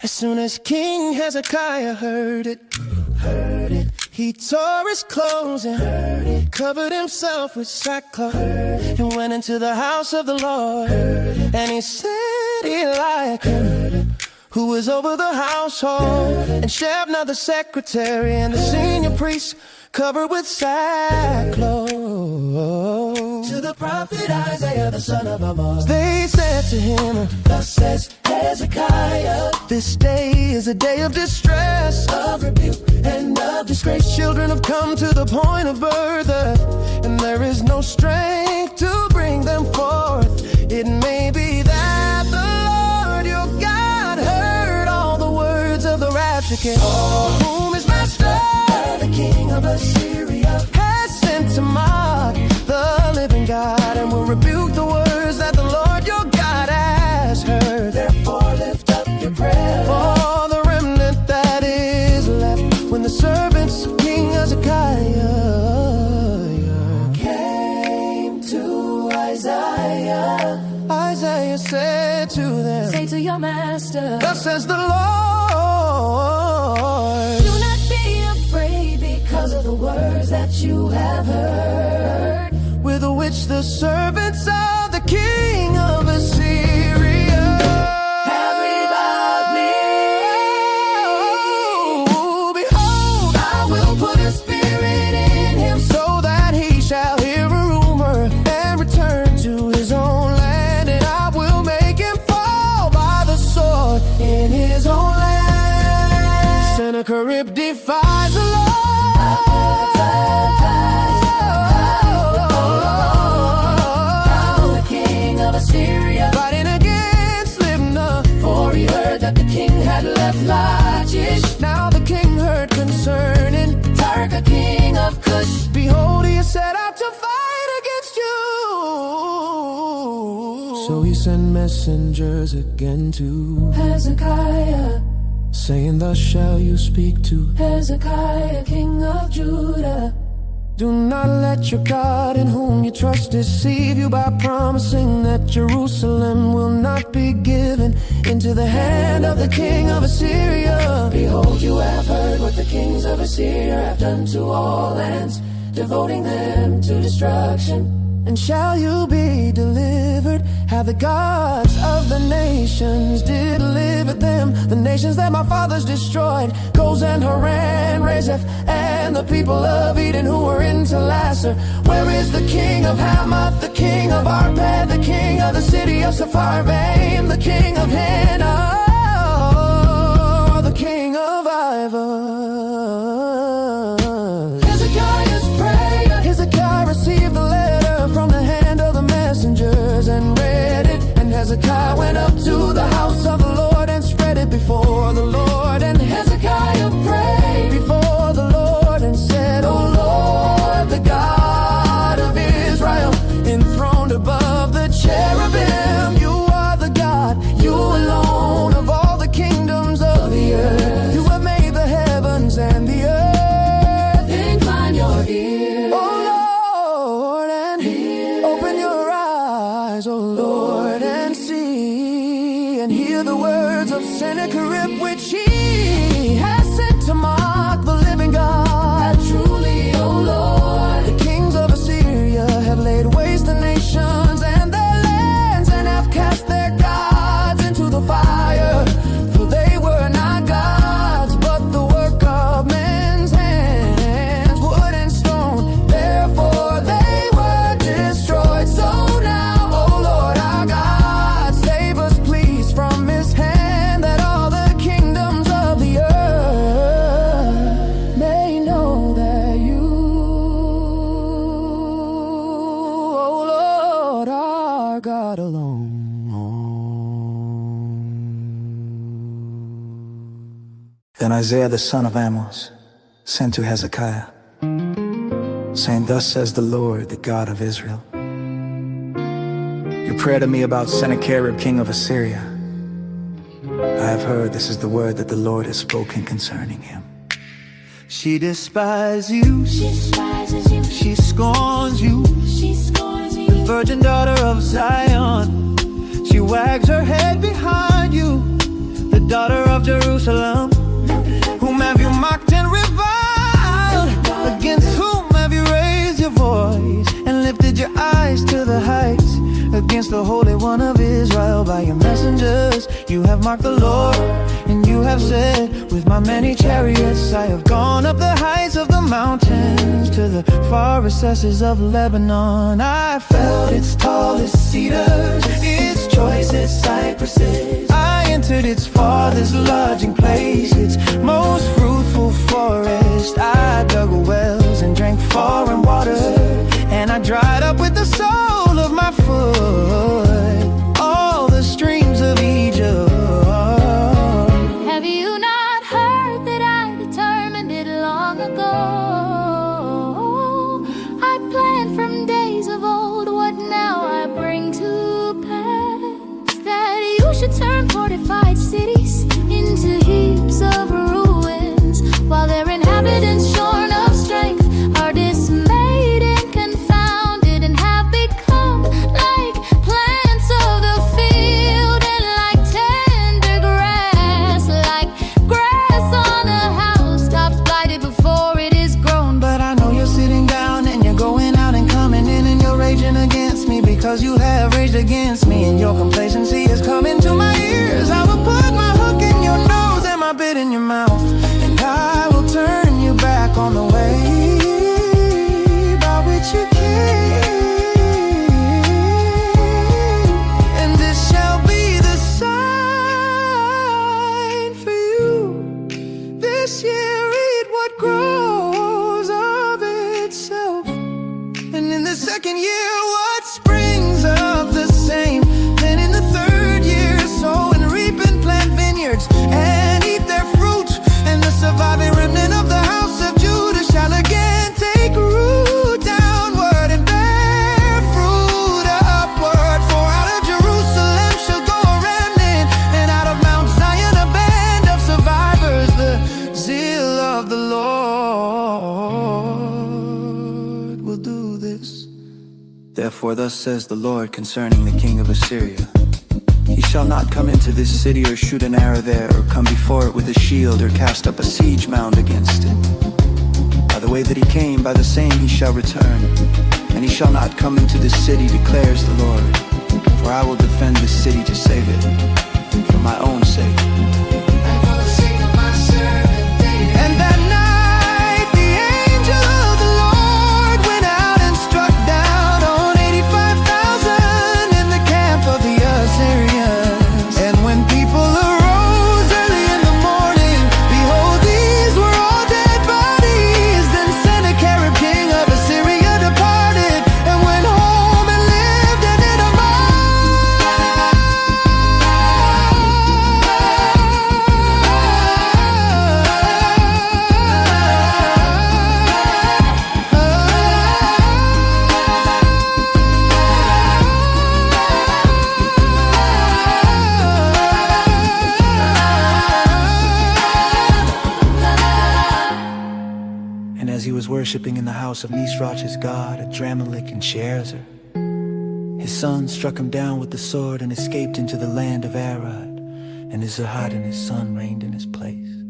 As soon as King Hezekiah heard it, he tore his clothes and covered himself with sackcloth and went into the house of the Lord. And he said, 𝙂𝙤𝙤𝙀, who was over the household, and Shebna the secretary, and the senior priest covered with sackcloth, to the prophet Isaiah the son of Amoz. They said to him, thus says Hezekiah, this day is a day of distress, of rebuke and of disgrace. Children have come to the point of birth, and there is no strength to bring them forth. It may be that the Lord your God heard all the words of the Rapture, whom his master, the king of Assyria, has sent to mock the living God, and will rebuke the words that the Lord your God has heard. Therefore lift up your prayer for the remnant that is left. When the servants of King Hezekiah came to Isaiah, Isaiah said to them, say to your master, thus says the Lord, do not be afraid because of the words that you have heard, with which the servants of the king of Assyria have reviled me. Behold, I will put a spirit in him, so that he shall hear a rumor and return to his own land, and I will make him fall by the sword in his own land. Sennacherib defies the Lord, Assyria, fighting against Libnah, for he heard that the king had left Lachish. Now the king heard concerning Tirgah, king of Cush. Behold, he is set out to fight against you. So he sent messengers again to Hezekiah, saying, thus shall you speak to Hezekiah, king of Judah. Do not let your God in whom you trust deceive you by promising that Jerusalem will not be given into the hand of the king of Assyria. Behold, you have heard what the kings of Assyria have done to all lands, devoting them to destruction. And shall you be delivered? Have the gods of the nations delivered them? The nations that my fathers destroyed, Gozan, Haran, Rezeph, and the people of Eden who were in Telassar. Where is the king of Hamath, the king of Arpad, the king of the city of Sepharvaim, the king of Hena, the king of Ivah? Hezekiah's prayer. Hezekiah received the letter from the hand of the messengers and read it. And Hezekiah went up to the house of the Lord and spread it before the Lord. And Hezekiah prayed before the Lord and said, O Lord, the God of Israel, enthroned above the cherubim, you are the God, you alone, of all the kingdoms of the earth. You have made the heavens and the earth. Incline your ear, O Lord, and hear. Open your eyes, O Lord, and see, and hear the words of Sennacherib, which he has sent to mock the living God. Truly, O Lord, the kings of Assyria have laid waste the nations and their lands, and have cast their gods into the fire. For they were not gods, but the work of men's hands, wood and stone. Therefore they were destroyed. So now, O Lord our God, save us please from his hand, that all the kingdoms of the earth may know that you, O Lord, are God alone. Then Isaiah the son of Amoz sent to Hezekiah, saying, thus says the Lord, the God of Israel, your prayer to me about Sennacherib, king of Assyria, I have heard. This is the word that the Lord has spoken concerning him. She despises you, she scorns you, the virgin daughter of Zion. She wags her head behind you, the daughter of Jerusalem? Whom have you mocked and reviled? Against whom have you raised your voice and lifted your eyes to the heights? Against the Holy One of Israel. By your messengers you have mocked the Lord, and you have said, with my many chariots I have gone up the heights of the mountains, to the far recesses of Lebanon. I felt its tallest cedars, its choicest cypresses. I entered its farthest lodging place, its most fruitful forest. I dug wells and drank foreign water, and I dried up with the sole of my foot all the streams of Egypt. Have you not heard that I determined it long ago? I planned from days of old what now I bring to pass, that you should turn fortified cities into heaps of ruins, while their inhabitants shorn of strength are dismayed and confounded, and have become like plants of the field, and like tender grass, like grass on a housetop, blighted before it is grown. But I know you're sitting down and you're going out and coming in, and you're raging against me because you have raged against me, and your complacency is coming to my ears. I will put my hook in your nose and my bit in your mouth, and I will turn you back on the way by which you came. And this shall be the sign for you. This year eat what grows of itself, and in the second year what springs of the same. Then in the third year sow and reap and plant vineyards, and eat their fruit, and the surviving remnant of the house of Judah shall again take root downward and bear fruit upward. For out of Jerusalem shall go a remnant, and out of Mount Zion a band of survivors. The zeal of the Lord will do this. Therefore thus says the Lord concerning the king of Assyria, he shall not come into this city or shoot an arrow there, or come before it with a shield, or cast up a siege mound against it. By the way that he came, by the same he shall return, and he shall not come into this city, declares the Lord. For I will defend this city to save it, for my own sake, and for the sake of my servant David. And that night the angel of the Lord went out and struck down on 85,000 in the camp of the Assyrians. And when people arose early in the morning, behold, these were all dead bodies. Then Sennacherib king of Assyria departed, and went home and lived in And as he was worshipping in the house of 𝙂𝙤𝙬𝙗's god, 𝙂𝙤𝙬𝙗 and 𝘾𝙧𝙚𝙮, his son struck him down with the sword and escaped into the land of Arad, and 𝘂𝙤𝙬𝙗 and his son reigned in his place.